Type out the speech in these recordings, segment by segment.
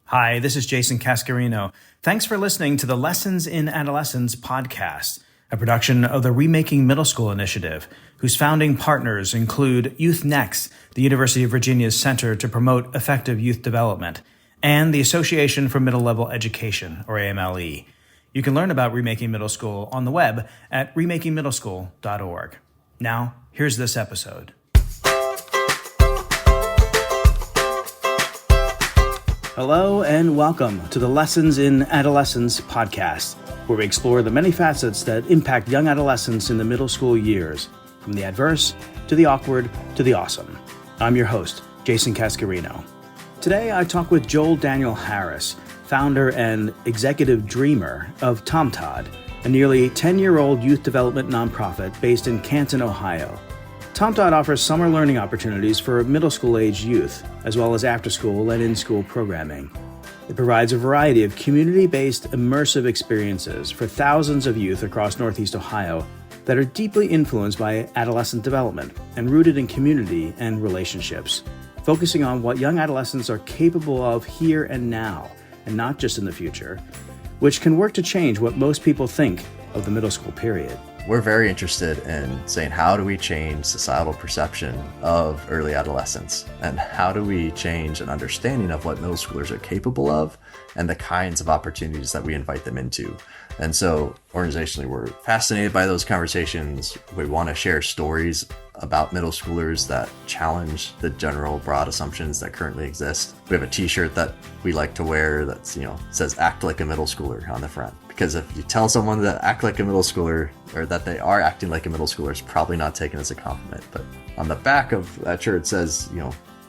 Hi, this is Jason Cascarino. Thanks for listening to the Lessons in Adolescence podcast, a production of the Remaking Middle School Initiative, whose founding partners include Youth-Nex, the University of Virginia's Center to Promote Effective Youth Development, and the Association for Middle Level Education, or AMLE. You can learn about Remaking Middle School on the web at remakingmiddleschool.org. Now, here's this episode. Hello and welcome to the Lessons in Adolescence podcast, where we explore the many facets that impact young adolescents in the middle school years, from the adverse to the awkward to the awesome. I'm your host, Jason Cascarino. Today I talk with Joel Daniel Harris, founder and executive dreamer of TomTod, a nearly 10-year-old youth development nonprofit based in Canton, Ohio. TomTod offers summer learning opportunities for middle school-age youth, as well as after-school and in-school programming. It provides a variety of community-based immersive experiences for thousands of youth across Northeast Ohio that are deeply influenced by adolescent development and rooted in community and relationships, focusing on what young adolescents are capable of here and now, and not just in the future, which can work to change what most people think of the middle school period. We're very interested in saying, how do we change societal perception of early adolescence? And how do we change an understanding of what middle schoolers are capable of and the kinds of opportunities that we invite them into? And so organizationally, we're fascinated by those conversations. We want to share stories about middle schoolers that challenge the general broad assumptions that currently exist. We have a t-shirt that we like to wear that's, says act like a middle schooler on the front. Because if you tell someone that act like a middle schooler or that they are acting like a middle schooler, it's probably not taken as a compliment. But on the back of that shirt it says,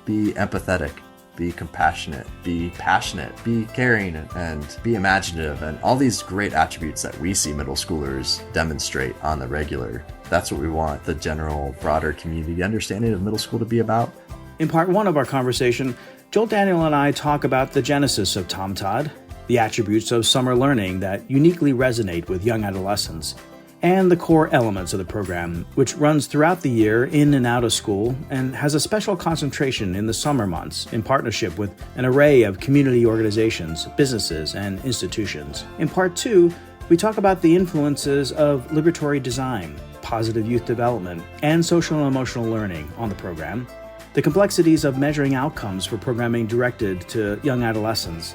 be empathetic, be compassionate, be passionate, be caring, and be imaginative, and all these great attributes that we see middle schoolers demonstrate on the regular. That's what we want the general, broader community understanding of middle school to be about. In part one of our conversation, Joel Daniel and I talk about the genesis of TomTod, the attributes of summer learning that uniquely resonate with young adolescents, and the core elements of the program, which runs throughout the year in and out of school and has a special concentration in the summer months in partnership with an array of community organizations, businesses, and institutions. In part two, we talk about the influences of liberatory design, positive youth development, and social and emotional learning on the program, the complexities of measuring outcomes for programming directed to young adolescents,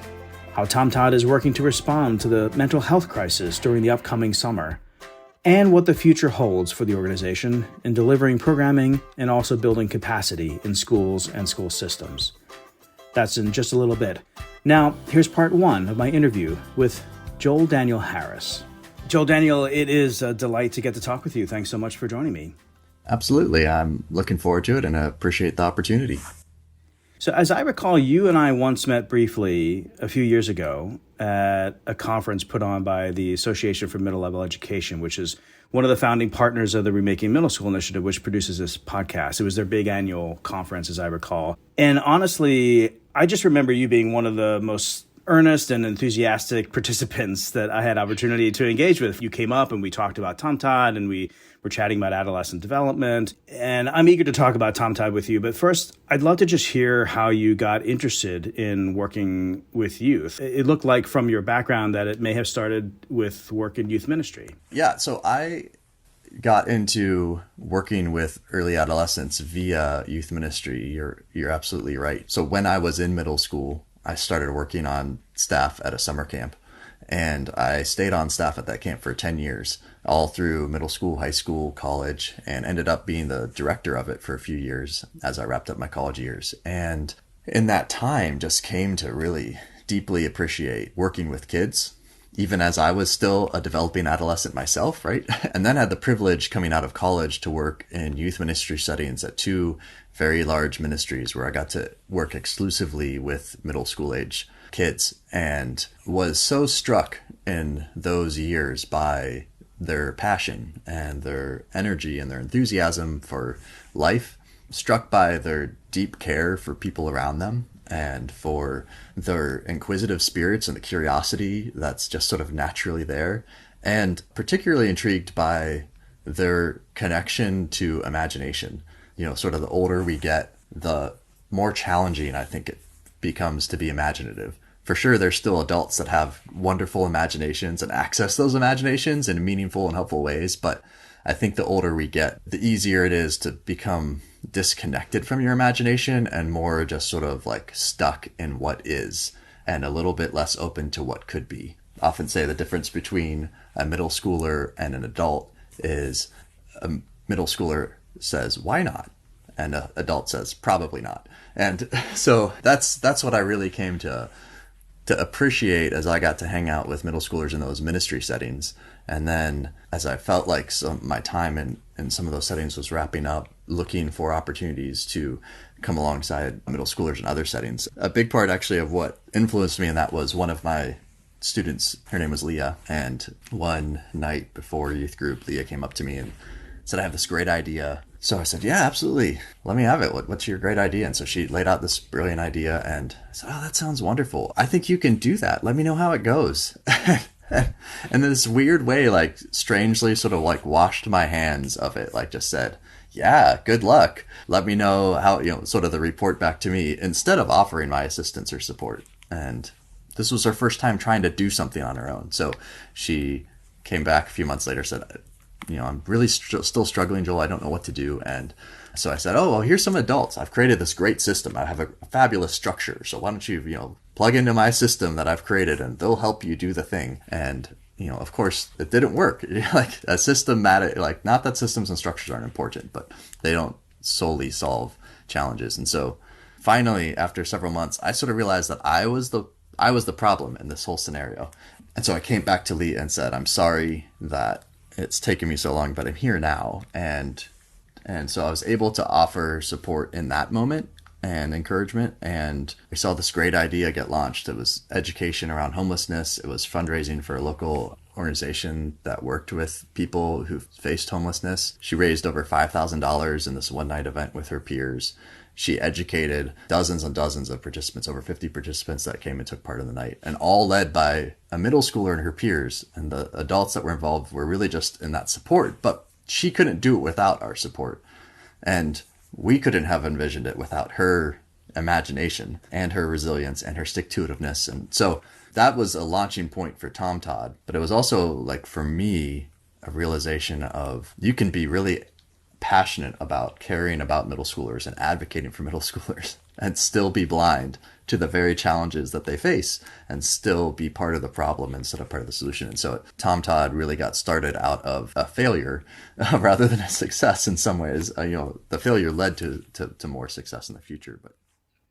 how TomTod is working to respond to the mental health crisis during the upcoming summer, and what the future holds for the organization in delivering programming and also building capacity in schools and school systems. That's in just a little bit. Now, here's part one of my interview with Joel Daniel Harris. Joel Daniel, it is a delight to get to talk with you. Thanks so much for joining me. Absolutely. I'm looking forward to it and I appreciate the opportunity. So as I recall, you and I once met briefly a few years ago at a conference put on by the Association for Middle Level Education, which is one of the founding partners of the Remaking Middle School Initiative, which produces this podcast. It was their big annual conference, as I recall. And honestly, I just remember you being one of the most earnest and enthusiastic participants that I had opportunity to engage with. You came up and we talked about TomTod and we were chatting about adolescent development. And I'm eager to talk about TomTod with you. But first, I'd love to just hear how you got interested in working with youth. It looked like from your background that it may have started with work in youth ministry. Yeah, so I got into working with early adolescents via youth ministry. You're absolutely right. So when I was in middle school, I started working on staff at a summer camp, and I stayed on staff at that camp for 10 years, all through middle school, high school, college, and ended up being the director of it for a few years as I wrapped up my college years. And in that time, just came to really deeply appreciate working with kids, even as I was still a developing adolescent myself, right? And then had the privilege coming out of college to work in youth ministry settings at two very large ministries where I got to work exclusively with middle school age kids, and was so struck in those years by their passion and their energy and their enthusiasm for life, struck by their deep care for people around them and for their inquisitive spirits and the curiosity that's just sort of naturally there, and particularly intrigued by their connection to imagination. Sort of the older we get, the more challenging I think it becomes to be imaginative. For sure, there's still adults that have wonderful imaginations and access those imaginations in meaningful and helpful ways. But I think the older we get, the easier it is to become disconnected from your imagination and more just sort of like stuck in what is and a little bit less open to what could be. I often say the difference between a middle schooler and an adult is a middle schooler says, why not? And an adult says, probably not. And so that's what I really came to appreciate as I got to hang out with middle schoolers in those ministry settings. And then as I felt like my time in some of those settings was wrapping up, looking for opportunities to come alongside middle schoolers in other settings. A big part actually of what influenced me in that was one of my students, her name was Leah. And one night before youth group, Leah came up to me and said, I have this great idea. So I said, yeah, absolutely. Let me have it. What's your great idea? And so she laid out this brilliant idea and I said, oh, that sounds wonderful. I think you can do that. Let me know how it goes. And this weird way, like strangely sort of like washed my hands of it, like just said, yeah, good luck. Let me know how, sort of the report back to me instead of offering my assistance or support. And this was her first time trying to do something on her own. So she came back a few months later, said, I'm really still struggling, Joel. I don't know what to do. And so I said, oh, well, here's some adults. I've created this great system. I have a fabulous structure. So why don't you, plug into my system that I've created and they'll help you do the thing. And, of course, it didn't work. Like a systematic, like not that systems and structures aren't important, but they don't solely solve challenges. And so finally, after several months, I sort of realized that I was the problem in this whole scenario. And so I came back to Lee and said, I'm sorry that it's taken me so long, but I'm here now. And so I was able to offer support in that moment and encouragement. And we saw this great idea get launched. It was education around homelessness. It was fundraising for a local organization that worked with people who faced homelessness. She raised over $5,000 in this one night event with her peers. She educated dozens and dozens of participants, over 50 participants that came and took part in the night, and all led by a middle schooler and her peers. And the adults that were involved were really just in that support, but she couldn't do it without our support. And we couldn't have envisioned it without her imagination and her resilience and her stick-to-itiveness. And so that was a launching point for TomTod. But it was also, like, for me, a realization of you can be really passionate about caring about middle schoolers and advocating for middle schoolers and still be blind to the very challenges that they face and still be part of the problem instead of part of the solution. And so TomTod really got started out of a failure rather than a success in some ways. The failure led to more success in the future. But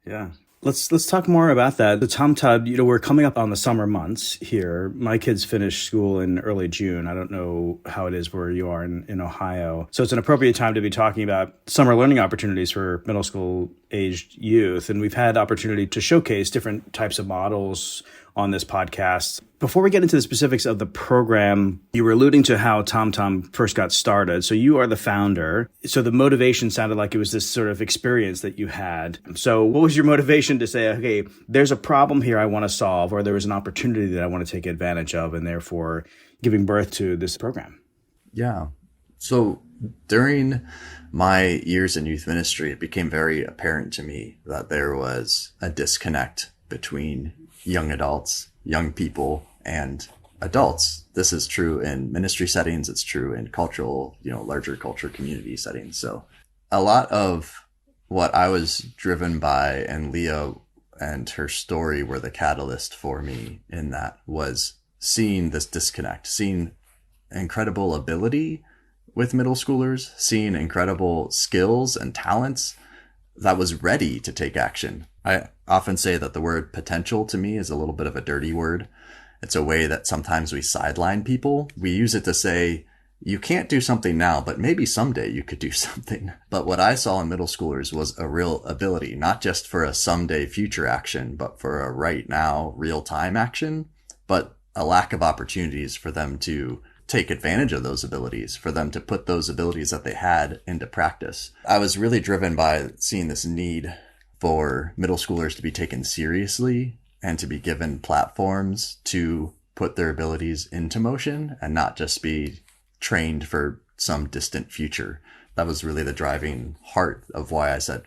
yeah. Let's talk more about that. The TomTod, we're coming up on the summer months here. My kids finish school in early June. I don't know how it is where you are in Ohio. So it's an appropriate time to be talking about summer learning opportunities for middle school aged youth. And we've had opportunity to showcase different types of models on this podcast. Before we get into the specifics of the program, you were alluding to how TomTod first got started. So you are the founder. So the motivation sounded like it was this sort of experience that you had. So what was your motivation to say, okay, there's a problem here I want to solve, or there was an opportunity that I want to take advantage of, and therefore giving birth to this program? Yeah. So during my years in youth ministry, it became very apparent to me that there was a disconnect between young adults, young people, and adults. This is true in ministry settings. It's true in cultural, larger culture community settings. So a lot of what I was driven by, and Leah and her story were the catalyst for me in that, was seeing this disconnect, seeing incredible ability with middle schoolers, seeing incredible skills and talents that was ready to take action. I often say that the word potential to me is a little bit of a dirty word. It's a way that sometimes we sideline people. We use it to say, you can't do something now, but maybe someday you could do something. But what I saw in middle schoolers was a real ability, not just for a someday future action, but for a right now, real time action, but a lack of opportunities for them to take advantage of those abilities, for them to put those abilities that they had into practice. I was really driven by seeing this need for middle schoolers to be taken seriously and to be given platforms to put their abilities into motion and not just be trained for some distant future. that was really the driving heart of why I said,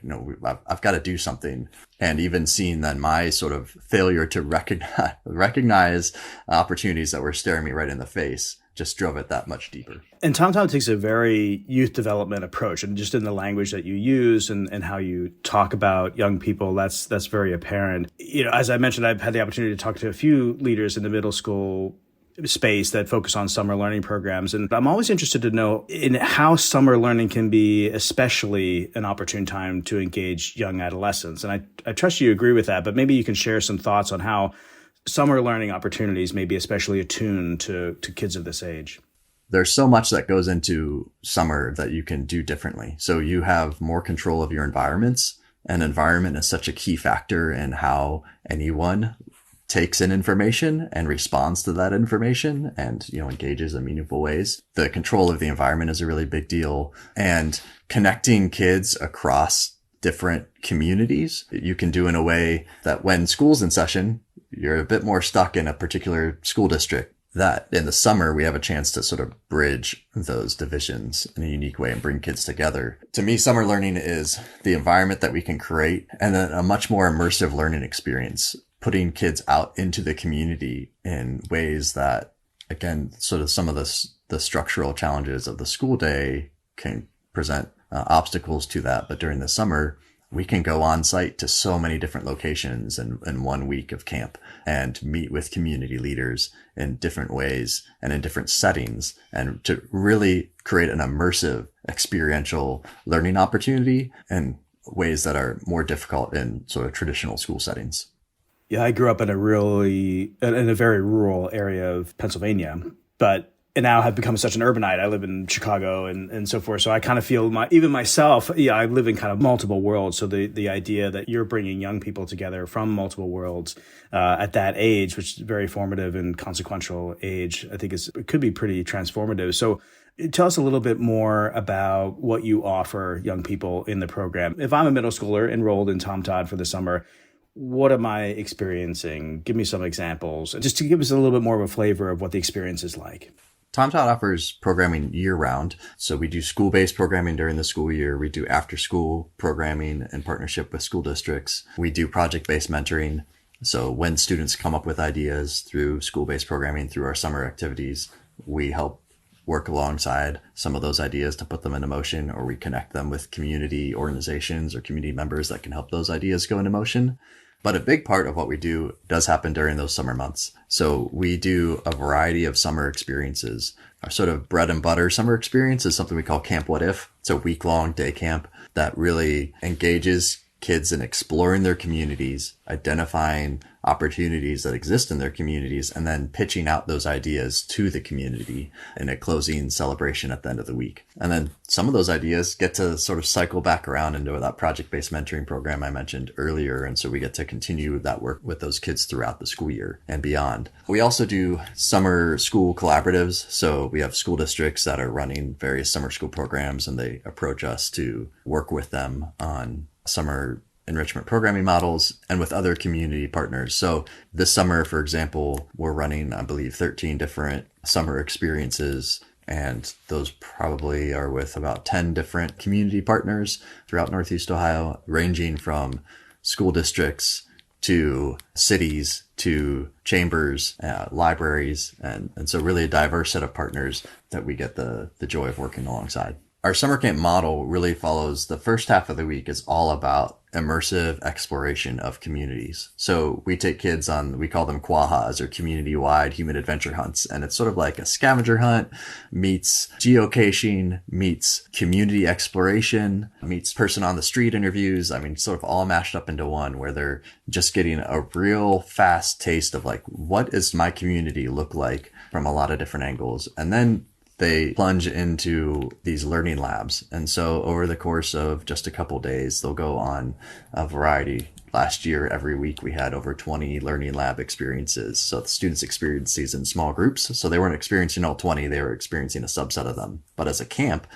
I've got to do something. And even seeing then my sort of failure to recognize opportunities that were staring me right in the face just drove it that much deeper. And TomTod takes a very youth development approach, and just in the language that you use and how you talk about young people, that's very apparent. As I mentioned, I've had the opportunity to talk to a few leaders in the middle school space that focus on summer learning programs. And I'm always interested to know in how summer learning can be especially an opportune time to engage young adolescents. And I trust you agree with that, but maybe you can share some thoughts on how summer learning opportunities may be especially attuned to kids of this age. There's so much that goes into summer that you can do differently. So you have more control of your environments, and environment is such a key factor in how anyone takes in information and responds to that information and, engages in meaningful ways. The control of the environment is a really big deal, and connecting kids across different communities you can do in a way that when school's in session, you're a bit more stuck in a particular school district. That in the summer, we have a chance to sort of bridge those divisions in a unique way and bring kids together. To me, summer learning is the environment that we can create, and then a much more immersive learning experience, putting kids out into the community in ways that, again, sort of some of the structural challenges of the school day can present obstacles to that. But during the summer, we can go on site to so many different locations in 1 week of camp and meet with community leaders in different ways and in different settings, and to really create an immersive experiential learning opportunity in ways that are more difficult in sort of traditional school settings. Yeah, I grew up in a very rural area of Pennsylvania, and now have become such an urbanite. I live in Chicago and so forth. So I kind of feel even myself, I live in kind of multiple worlds. So the idea that you're bringing young people together from multiple worlds at that age, which is very formative and consequential age, I think it could be pretty transformative. So tell us a little bit more about what you offer young people in the program. If I'm a middle schooler enrolled in TomTod for the summer, what am I experiencing? Give me some examples, just to give us a little bit more of a flavor of what the experience is like. TomTod offers programming year-round. So we do school-based programming during the school year. We do after-school programming in partnership with school districts. We do project-based mentoring. So when students come up with ideas through school-based programming, through our summer activities, we help work alongside some of those ideas to put them into motion, or we connect them with community organizations or community members that can help those ideas go into motion. But a big part of what we do does happen during those summer months. So we do a variety of summer experiences. Our sort of bread and butter summer experience is something we call Camp What If. It's a week-long day camp that really engages kids in exploring their communities, identifying opportunities that exist in their communities, and then pitching out those ideas to the community in a closing celebration at the end of the week. And then some of those ideas get to sort of cycle back around into that project-based mentoring program I mentioned earlier. And so we get to continue that work with those kids throughout the school year and beyond. We also do summer school collaboratives. So we have school districts that are running various summer school programs, and they approach us to work with them on summer enrichment programming models and with other community partners. So this summer, for example, we're running, I believe, 13 different summer experiences, and those probably are with about 10 different community partners throughout Northeast Ohio, ranging from school districts to cities to chambers, libraries, and so really a diverse set of partners that we get the joy of working alongside. Our summer camp model really follows the first half of the week is all about immersive exploration of communities. So we take kids on, we call them quahas, or community-wide human adventure hunts. And it's sort of like a scavenger hunt meets geocaching, meets community exploration, meets person on the street interviews. I mean, sort of all mashed up into one, where they're just getting a real fast taste of like, what does my community look like from a lot of different angles? And then they plunge into these learning labs. And so over the course of just a couple days, they'll go on a variety. Last year, every week, we had over 20 learning lab experiences. So the students experienced these in small groups. So they weren't experiencing all 20, they were experiencing a subset of them. But as a camp,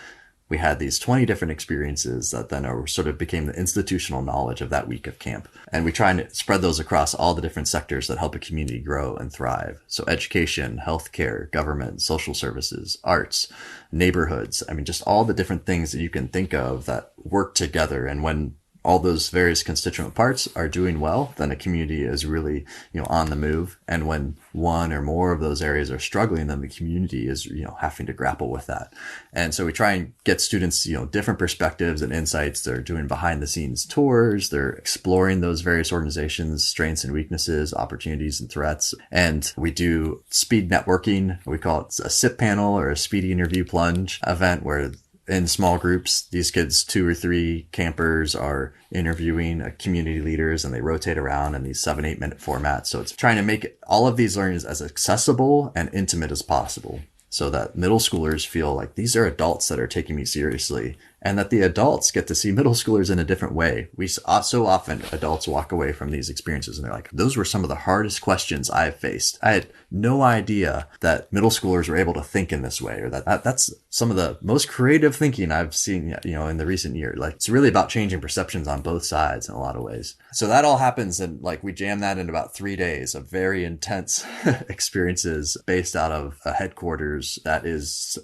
we had these 20 different experiences that then sort of became the institutional knowledge of that week of camp. And we try and spread those across all the different sectors that help a community grow and thrive. So education, healthcare, government, social services, arts, neighborhoods. I mean, just all the different things that you can think of that work together. And when all those various constituent parts are doing well, then a community is really, on the move. And when one or more of those areas are struggling, then the community is, having to grapple with that. And so we try and get students, different perspectives and insights. They're doing behind the scenes tours. They're exploring those various organizations, strengths and weaknesses, opportunities and threats. And we do speed networking. We call it a SIP panel or a speedy interview plunge event where in small groups, these kids, 2 or 3 campers, are interviewing community leaders, and they rotate around in these 7-8 minute formats. So it's trying to make all of these learnings as accessible and intimate as possible, so that middle schoolers feel like these are adults that are taking me seriously, and that the adults get to see middle schoolers in a different way. So often adults walk away from these experiences and they're like, those were some of the hardest questions I've faced. I had no idea that middle schoolers were able to think in this way, or that's some of the most creative thinking I've seen, in the recent year. Like, it's really about changing perceptions on both sides in a lot of ways. So that all happens, and we jam that in about 3 days of very intense experiences based out of a headquarters that is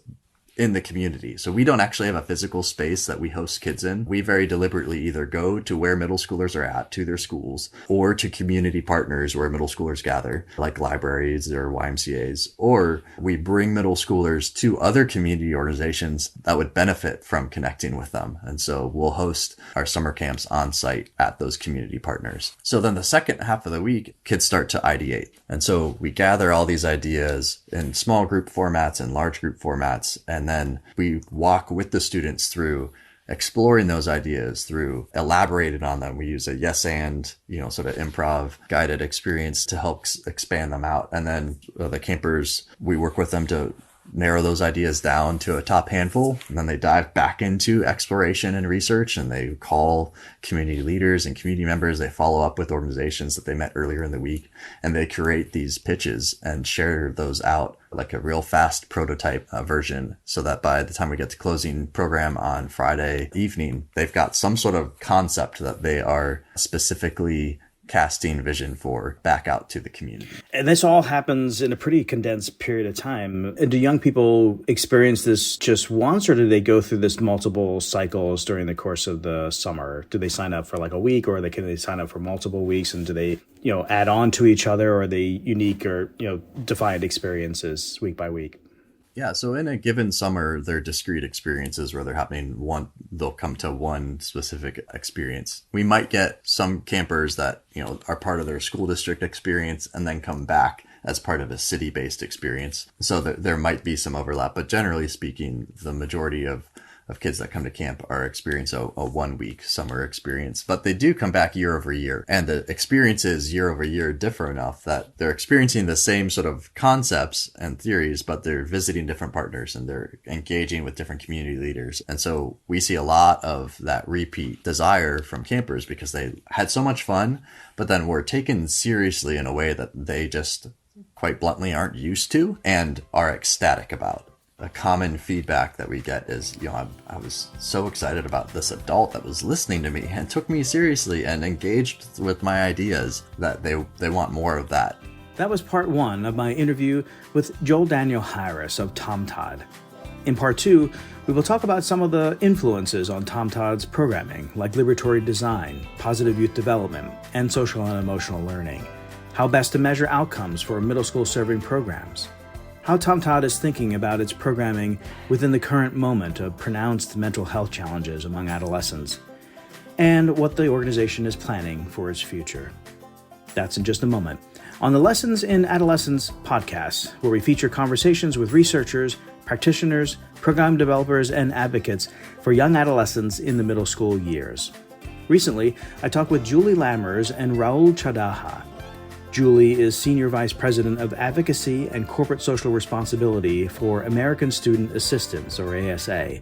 in the community. So we don't actually have a physical space that we host kids in. We very deliberately either go to where middle schoolers are at, to their schools, or to community partners where middle schoolers gather, like libraries or YMCAs, or we bring middle schoolers to other community organizations that would benefit from connecting with them. And so we'll host our summer camps on site at those community partners. So then the second half of the week, kids start to ideate. And so we gather all these ideas in small group formats and large group formats, and then we walk with the students through exploring those ideas, through elaborating on them. We use a yes and, sort of improv guided experience to help expand them out. And then the campers, we work with them to narrow those ideas down to a top handful, and then they dive back into exploration and research, and they call community leaders and community members. They follow up with organizations that they met earlier in the week, and they create these pitches and share those out like a real fast prototype version, so that by the time we get to closing program on Friday evening, they've got some sort of concept that they are specifically casting vision for back out to the community. And this all happens in a pretty condensed period of time. And do young people experience this just once, or do they go through this multiple cycles during the course of the summer? Do they sign up for a week, or can they sign up for multiple weeks? And do they, add on to each other, or are they unique or, defined experiences week by week? Yeah, so in a given summer, they're discrete experiences where they'll come to one specific experience. We might get some campers that, are part of their school district experience and then come back as part of a city-based experience. So there might be some overlap, but generally speaking, the majority of kids that come to camp are experiencing a 1 week summer experience, but they do come back year over year. And the experiences year over year differ enough that they're experiencing the same sort of concepts and theories, but they're visiting different partners and they're engaging with different community leaders. And so we see a lot of that repeat desire from campers because they had so much fun, but then were taken seriously in a way that they just quite bluntly aren't used to and are ecstatic about. A common feedback that we get is, I was so excited about this adult that was listening to me and took me seriously and engaged with my ideas, that they want more of that. That was part 1 of my interview with Joel Daniel Harris of TomTod. In part 2, we will talk about some of the influences on TomTod's programming, like liberatory design, positive youth development, and social and emotional learning, how best to measure outcomes for middle school serving programs, how TomTod is thinking about its programming within the current moment of pronounced mental health challenges among adolescents, and what the organization is planning for its future. That's in just a moment on the Lessons in Adolescence podcast, where we feature conversations with researchers, practitioners, program developers, and advocates for young adolescents in the middle school years. Recently, I talked with Julie Lammers and Raul Chadaha. Julie is Senior Vice President of Advocacy and Corporate Social Responsibility for American Student Assistance, or ASA,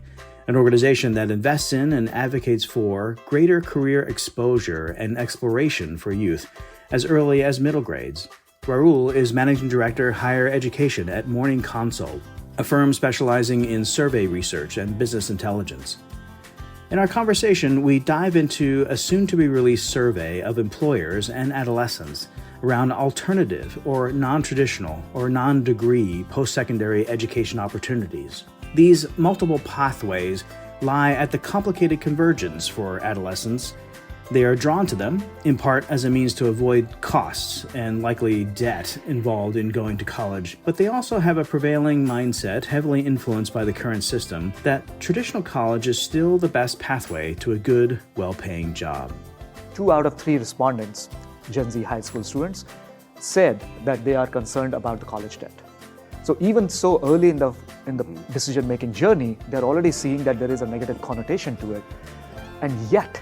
an organization that invests in and advocates for greater career exposure and exploration for youth as early as middle grades. Raul is Managing Director, Higher Education at Morning Consult, a firm specializing in survey research and business intelligence. In our conversation, we dive into a soon-to-be-released survey of employers and adolescents around alternative or non-traditional or non-degree post-secondary education opportunities. These multiple pathways lie at the complicated convergence for adolescents. They are drawn to them, in part as a means to avoid costs and likely debt involved in going to college, but they also have a prevailing mindset, heavily influenced by the current system, that traditional college is still the best pathway to a good, well-paying job. 2 out of 3 respondents, Gen Z high school students, said that they are concerned about the college debt. So even so early in the decision-making journey, they're already seeing that there is a negative connotation to it, and yet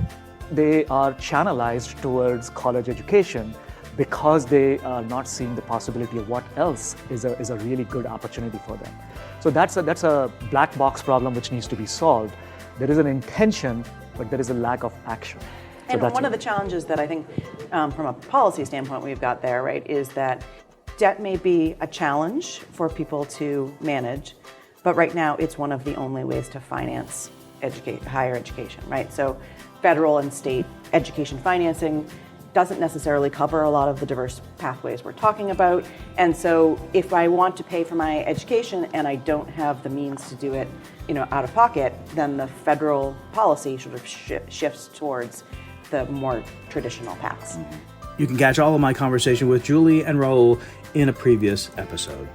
they are channelized towards college education because they are not seeing the possibility of what else is a really good opportunity for them. So that's a black box problem which needs to be solved. There is an intention, but there is a lack of action. So and one of the challenges that I think from a policy standpoint we've got there, right, is that debt may be a challenge for people to manage, but right now it's one of the only ways to finance higher education, right? So federal and state education financing doesn't necessarily cover a lot of the diverse pathways we're talking about. And so if I want to pay for my education and I don't have the means to do it, out of pocket, then the federal policy sort of shifts towards the more traditional paths. You can catch all of my conversation with Julie and Raul in a previous episode.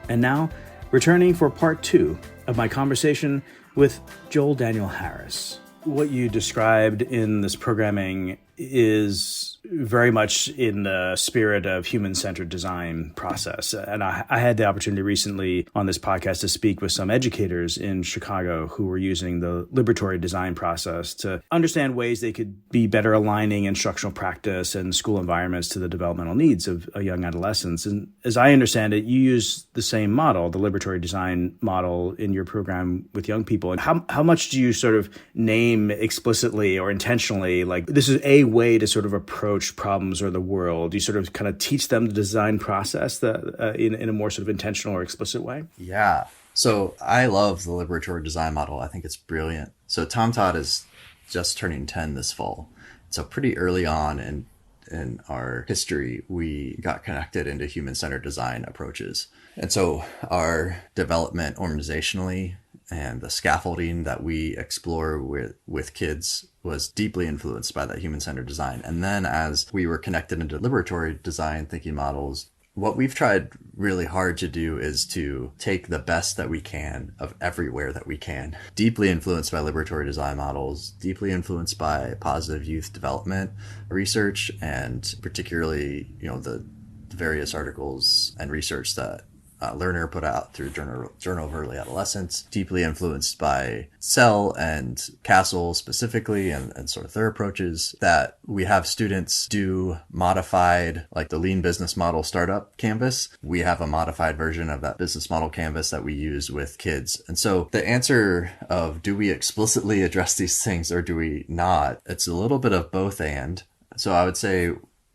And now, returning for part 2 of my conversation with Joel Daniel Harris. What you described in this programming is very much in the spirit of human-centered design process. And I had the opportunity recently on this podcast to speak with some educators in Chicago who were using the Liberatory Design process to understand ways they could be better aligning instructional practice and school environments to the developmental needs of young adolescents. And as I understand it, you use the same model, the Liberatory Design model, in your program with young people. And how much do you sort of name explicitly or intentionally, like, this is a way to sort of approach problems or the world? You sort of kind of teach them the design process in a more sort of intentional or explicit way? Yeah. So I love the Liberatory Design model. I think it's brilliant. So TomTod is just turning 10 this fall. So pretty early on in our history, we got connected into human-centered design approaches. And so our development organizationally and the scaffolding that we explore with kids was deeply influenced by that human-centered design. And then as we were connected into liberatory design thinking models, what we've tried really hard to do is to take the best that we can of everywhere that we can. Deeply influenced by liberatory design models, deeply influenced by positive youth development research, and particularly, the various articles and research that Lerner put out through Journal of Early Adolescents, deeply influenced by Sell and Castle specifically, and sort of their approaches, that we have students do modified, like the Lean Business Model Startup Canvas. We have a modified version of that business model canvas that we use with kids. And so the answer of, do we explicitly address these things or do we not? It's a little bit of both and. So I would say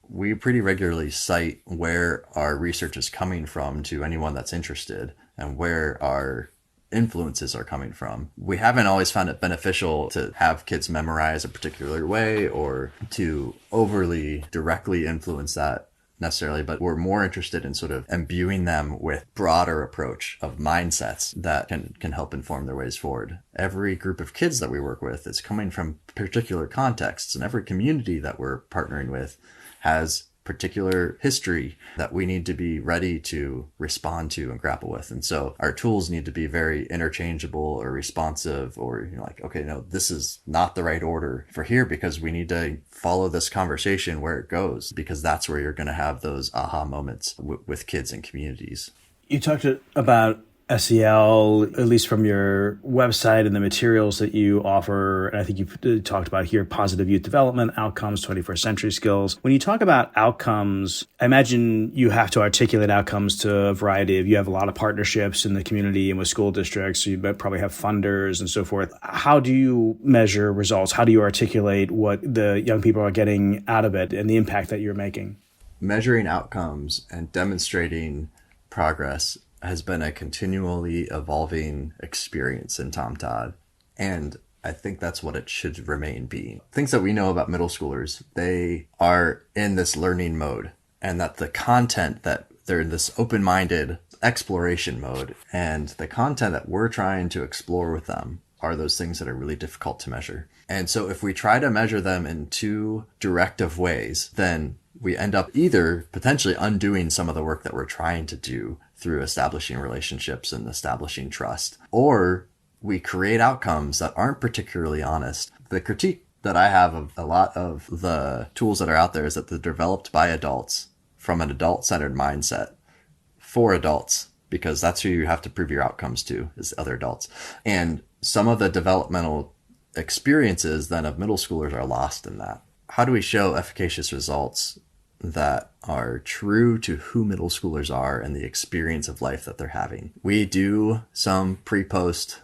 we pretty regularly cite where our research is coming from to anyone that's interested and where our influences are coming from. We haven't always found it beneficial to have kids memorize a particular way or to overly directly influence that necessarily, but we're more interested in sort of imbuing them with broader approach of mindsets that can help inform their ways forward. Every group of kids that we work with is coming from particular contexts, and every community that we're partnering with has particular history that we need to be ready to respond to and grapple with. And so our tools need to be very interchangeable or responsive, or okay, no, this is not the right order for here because we need to follow this conversation where it goes, because that's where you're going to have those aha moments with kids and communities. You talked about SEL, at least from your website and the materials that you offer. And I think you've talked about here, positive youth development, outcomes, 21st century skills. When you talk about outcomes, I imagine you have to articulate outcomes to a variety of, you have a lot of partnerships in the community and with school districts. So you probably have funders and so forth. How do you measure results? How do you articulate what the young people are getting out of it and the impact that you're making? Measuring outcomes and demonstrating progress has been a continually evolving experience in TomTod. And I think that's what it should remain being. Things that we know about middle schoolers, they are in this learning mode, and that the content that they're in this open-minded exploration mode, and the content that we're trying to explore with them are those things that are really difficult to measure. And so if we try to measure them in too directive ways, then we end up either potentially undoing some of the work that we're trying to do through establishing relationships and establishing trust, or we create outcomes that aren't particularly honest. The critique that I have of a lot of the tools that are out there is that they're developed by adults from an adult-centered mindset for adults, because that's who you have to prove your outcomes to, is other adults. And some of the developmental experiences then of middle schoolers are lost in that. How do we show efficacious results that are true to who middle schoolers are and the experience of life that they're having? We do some pre-post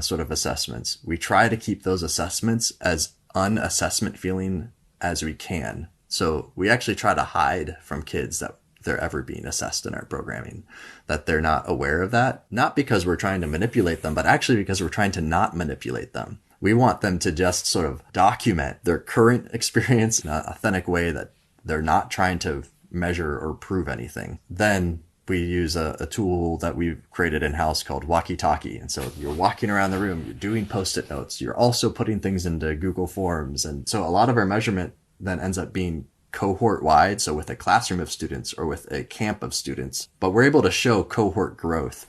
sort of assessments. We try to keep those assessments as unassessment feeling as we can. So we actually try to hide from kids that they're ever being assessed in our programming, that they're not aware of that, not because we're trying to manipulate them, but actually because we're trying to not manipulate them. We want them to just sort of document their current experience in an authentic way, that they're not trying to measure or prove anything. Then we use a tool that we've created in-house called walkie-talkie. And so you're walking around the room, you're doing Post-it notes, you're also putting things into Google Forms. And so a lot of our measurement then ends up being cohort wide, so with a classroom of students or with a camp of students, but we're able to show cohort growth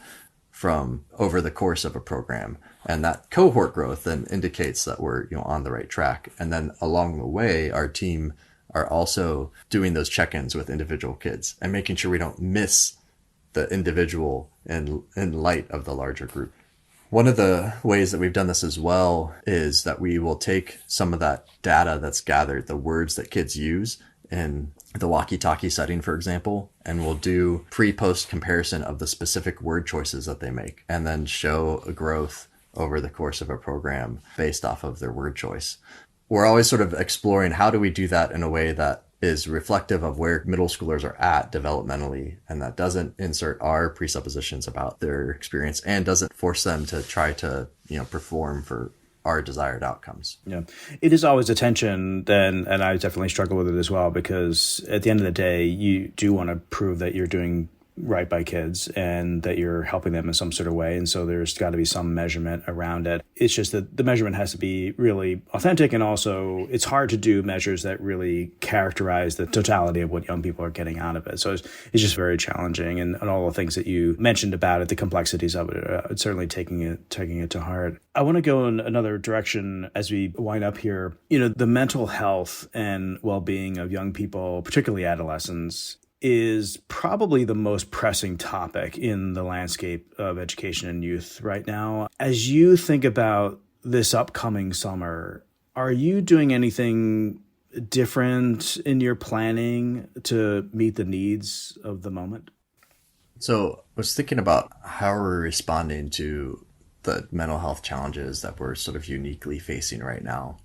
from over the course of a program. And that cohort growth then indicates that we're on the right track. And then along the way, our team are also doing those check-ins with individual kids and making sure we don't miss the individual in light of the larger group. One of the ways that we've done this as well is that we will take some of that data that's gathered, the words that kids use in the walkie-talkie setting, for example, and we'll do pre-post comparison of the specific word choices that they make, and then show a growth over the course of a program based off of their word choice. We're always sort of exploring how do we do that in a way that is reflective of where middle schoolers are at developmentally, and that doesn't insert our presuppositions about their experience and doesn't force them to try to, perform for our desired outcomes. Yeah, it is always a tension then, and I definitely struggle with it as well, because at the end of the day, you do want to prove that you're doing right by kids and that you're helping them in some sort of way. And so there's got to be some measurement around it. It's just that the measurement has to be really authentic. And also it's hard to do measures that really characterize the totality of what young people are getting out of it. So it's just very challenging. And all the things that you mentioned about it, the complexities of it, it's certainly taking it to heart. I want to go in another direction as we wind up here. The mental health and well-being of young people, particularly adolescents, is probably the most pressing topic in the landscape of education and youth right now. As you think about this upcoming summer, are you doing anything different in your planning to meet the needs of the moment? So I was thinking about how we're responding to the mental health challenges that we're sort of uniquely facing right now.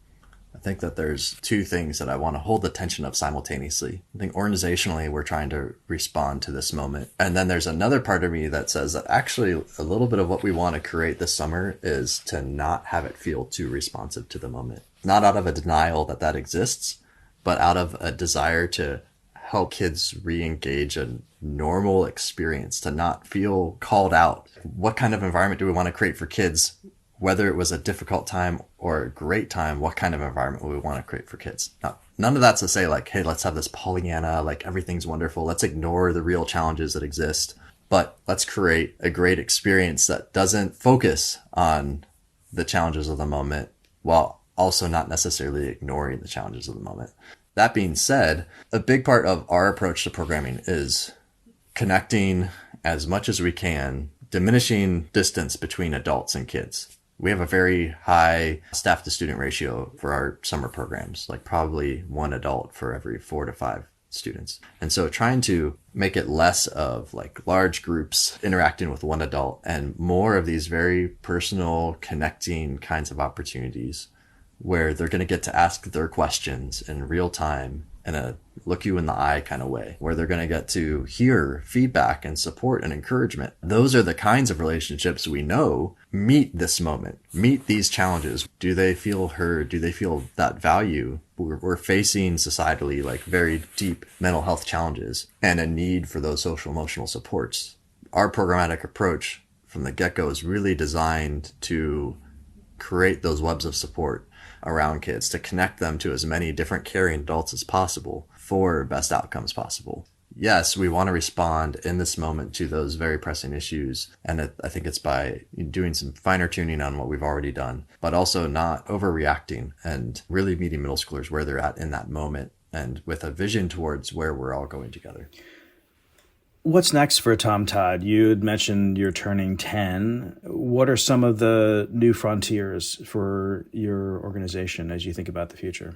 I think that there's two things that I want to hold the tension of simultaneously. I think organizationally, we're trying to respond to this moment. And then there's another part of me that says that actually a little bit of what we want to create this summer is to not have it feel too responsive to the moment. Not out of a denial that exists, but out of a desire to help kids re-engage a normal experience, to not feel called out. What kind of environment do we want to create for kids? Whether it was a difficult time or a great time, what kind of environment would we want to create for kids? Now, none of that's to say like, hey, let's have this Pollyanna, like everything's wonderful. Let's ignore the real challenges that exist, but let's create a great experience that doesn't focus on the challenges of the moment while also not necessarily ignoring the challenges of the moment. That being said, a big part of our approach to programming is connecting as much as we can, diminishing distance between adults and kids. We have a very high staff to student ratio for our summer programs, like probably one adult for every 4 to 5 students. And so trying to make it less of like large groups interacting with one adult and more of these very personal connecting kinds of opportunities where they're going to get to ask their questions in real time in a look you in the eye kind of way, where they're going to get to hear feedback and support and encouragement. Those are the kinds of relationships we know meet this moment, meet these challenges. Do they feel heard? Do they feel that value? We're facing societally like very deep mental health challenges and a need for those social emotional supports. Our programmatic approach from the get-go is really designed to create those webs of support around kids, to connect them to as many different caring adults as possible for best outcomes possible. Yes, we want to respond in this moment to those very pressing issues. And I think it's by doing some finer tuning on what we've already done, but also not overreacting and really meeting middle schoolers where they're at in that moment and with a vision towards where we're all going together. What's next for TomTod? You had mentioned you're turning 10. What are some of the new frontiers for your organization as you think about the future?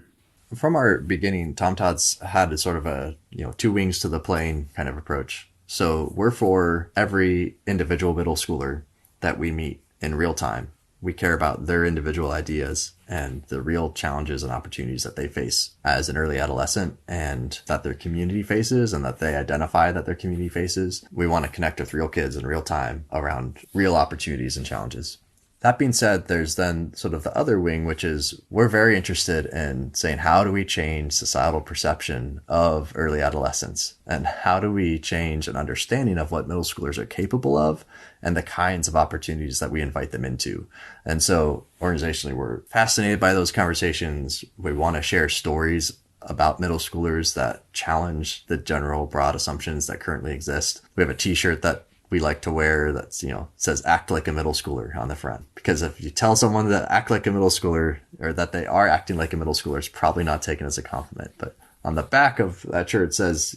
From our beginning, TomTod's had a sort of a, two wings to the plane kind of approach. So we're for every individual middle schooler that we meet in real time. We care about their individual ideas and the real challenges and opportunities that they face as an early adolescent and that their community faces and that they identify that their community faces. We want to connect with real kids in real time around real opportunities and challenges. That being said, there's then sort of the other wing, which is we're very interested in saying, how do we change societal perception of early adolescence? And how do we change an understanding of what middle schoolers are capable of and the kinds of opportunities that we invite them into? And so organizationally, we're fascinated by those conversations. We want to share stories about middle schoolers that challenge the general broad assumptions that currently exist. We have a t-shirt that we like to wear that's, says act like a middle schooler on the front. Because if you tell someone that act like a middle schooler or that they are acting like a middle schooler, it's probably not taken as a compliment. But on the back of that shirt it says,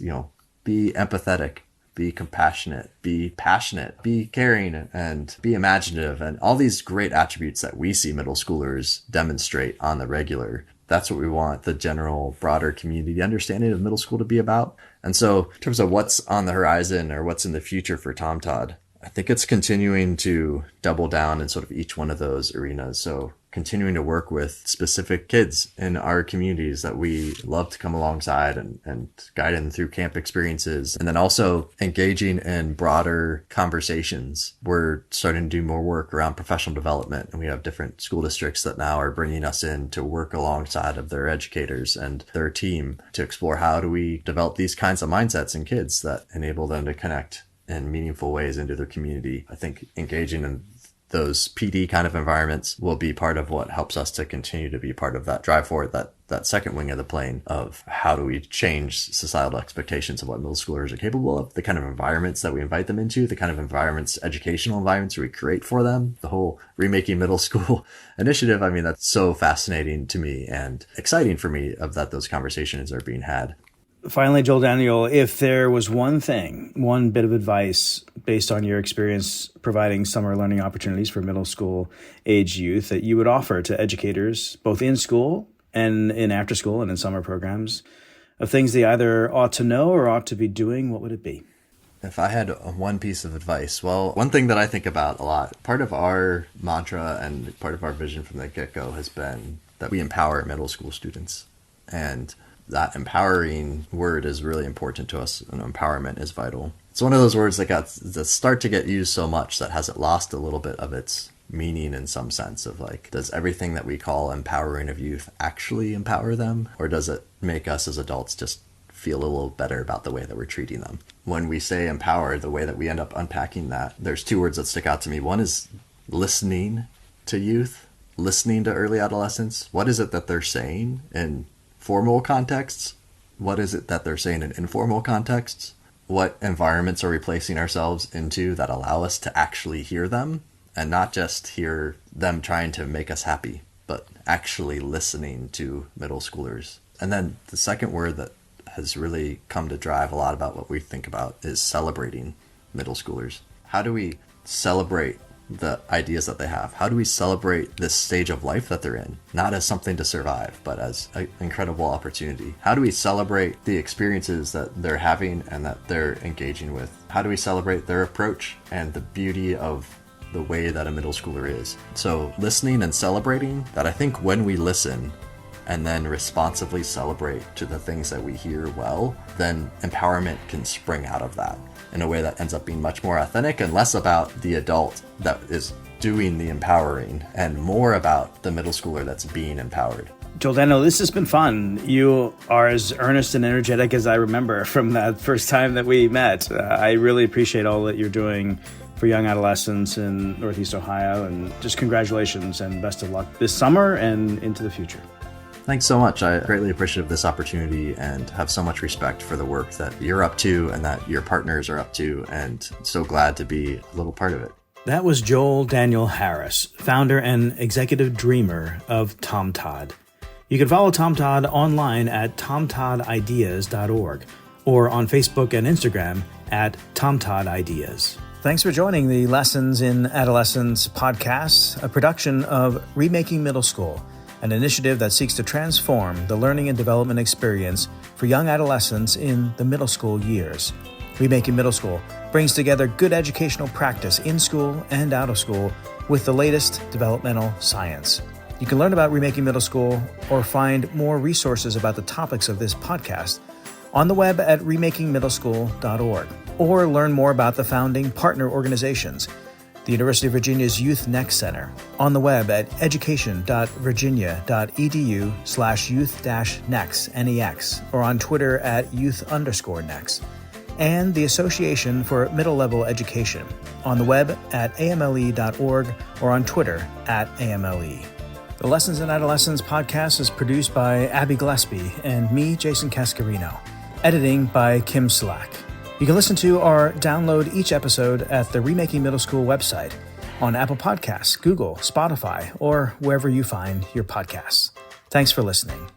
be empathetic, be compassionate, be passionate, be caring, and be imaginative. And all these great attributes that we see middle schoolers demonstrate on the regular. That's what we want the general, broader community understanding of middle school to be about. And so in terms of what's on the horizon or what's in the future for TomTod, I think it's continuing to double down in sort of each one of those arenas. So continuing to work with specific kids in our communities that we love to come alongside and guide them through camp experiences. And then also engaging in broader conversations. We're starting to do more work around professional development. And we have different school districts that now are bringing us in to work alongside of their educators and their team to explore how do we develop these kinds of mindsets in kids that enable them to connect in meaningful ways into their community. I think engaging in those PD kind of environments will be part of what helps us to continue to be part of that drive forward, that second wing of the plane of how do we change societal expectations of what middle schoolers are capable of, the kind of environments that we invite them into, the kind of environments, educational environments we create for them, the whole Remaking Middle School initiative. I mean, that's so fascinating to me and exciting for me that those conversations are being had. Finally, Joel Daniel, if there was one bit of advice based on your experience providing summer learning opportunities for middle school age youth that you would offer to educators, both in school and in after school and in summer programs, of things they either ought to know or ought to be doing, what would it be? If I had one piece of advice, well, one thing that I think about a lot, part of our mantra and part of our vision from the get-go has been that we empower middle school students. And that empowering word is really important to us, and empowerment is vital. It's one of those words that start to get used so much that has it lost a little bit of its meaning in some sense of like, does everything that we call empowering of youth actually empower them? Or does it make us as adults just feel a little better about the way that we're treating them? When we say empower, the way that we end up unpacking that, there's two words that stick out to me. One is listening to youth, listening to early adolescents. What is it that they're saying in formal contexts? What is it that they're saying in informal contexts? What environments are we placing ourselves into that allow us to actually hear them and not just hear them trying to make us happy, but actually listening to middle schoolers? And then the second word that has really come to drive a lot about what we think about is celebrating middle schoolers. How do we celebrate the ideas that they have? How do we celebrate this stage of life that they're in, not as something to survive, but as an incredible opportunity? How do we celebrate the experiences that they're having and that they're engaging with? How do we celebrate their approach and the beauty of the way that a middle schooler is? So listening and celebrating that, I think when we listen, and then responsively celebrate to the things that we hear well, then empowerment can spring out of that in a way that ends up being much more authentic and less about the adult that is doing the empowering and more about the middle schooler that's being empowered. Joel Daniel, this has been fun. You are as earnest and energetic as I remember from that first time that we met. I really appreciate all that you're doing for young adolescents in Northeast Ohio, and just congratulations and best of luck this summer and into the future. Thanks so much. I greatly appreciate this opportunity and have so much respect for the work that you're up to and that your partners are up to, and so glad to be a little part of it. That was Joel Daniel Harris, founder and executive dreamer of TomTod. You can follow TomTod online at tomtodideas.org or on Facebook and Instagram at TomTodIdeas. Thanks for joining the Lessons in Adolescence podcast, a production of Remaking Middle School, an initiative that seeks to transform the learning and development experience for young adolescents in the middle school years. Remaking Middle School brings together good educational practice in school and out of school with the latest developmental science. You can learn about Remaking Middle School or find more resources about the topics of this podcast on the web at remakingmiddleschool.org, or learn more about the founding partner organizations, the University of Virginia's Youth-Nex Center, on the web at education.virginia.edu/youth-nex, N-E-X, or on Twitter at youth_nex, and the Association for Middle-Level Education, on the web at amle.org or on Twitter at AMLE. The Lessons in Adolescence podcast is produced by Abby Gillespie and me, Jason Cascarino. Editing by Kim Slack. You can listen to or download each episode at the Remaking Middle School website, on Apple Podcasts, Google, Spotify, or wherever you find your podcasts. Thanks for listening.